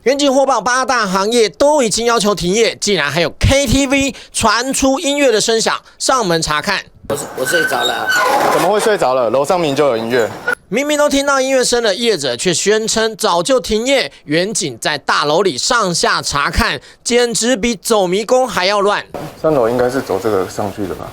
远景火爆8大行业都已经要求停业，竟然还有 KTV 传出音乐的声响，上门查看。我睡着了，怎么会睡着了？楼上明明就有音乐。明明都听到音乐声了，业者却宣称早就停业。远景在大楼里上下查看，简直比走迷宫还要乱。3楼应该是走这个上去的吧？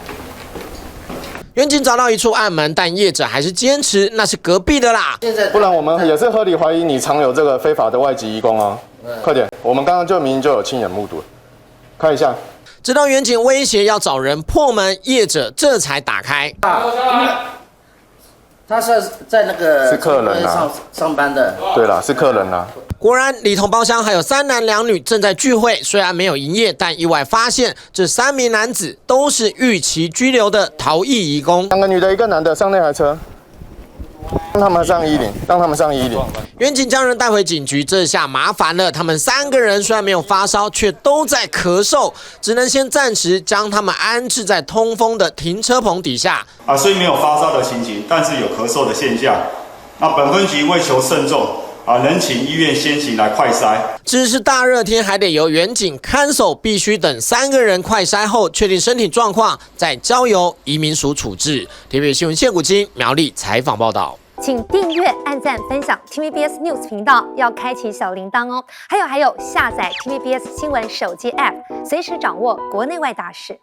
远景找到一处暗门，但业者还是坚持那是隔壁的啦。不然我们也是合理怀疑你藏有这个非法的外籍移工啊！快点，我们刚刚就明明就有亲眼目睹，看一下。直到远景威胁要找人破门，业者这才打开。他是在那个是客人啊，上班的。对啦，是客人啊。果然，里头包厢还有3男2女正在聚会，虽然没有营业，但意外发现这3名男子都是逾期居留的逃逸移工。2个女的，1个男的上那台车，让他们上110。远景将人带回警局，这下麻烦了。他们3个人虽然没有发烧，却都在咳嗽，只能先暂时将他们安置在通风的停车棚底下。虽没有发烧的情形，但是有咳嗽的现象。那本分局为求慎重，能请医院先行来快筛。只是大热天还得由远景看守，必须等3个人快筛后确定身体状况，再交由移民署处置。TVB 新闻谢古金苗栗采访报道。请订阅、按赞、分享 TVBS News 频道，要开启小铃铛哦。还有，下载 TVBS 新闻手机 App， 随时掌握国内外大事。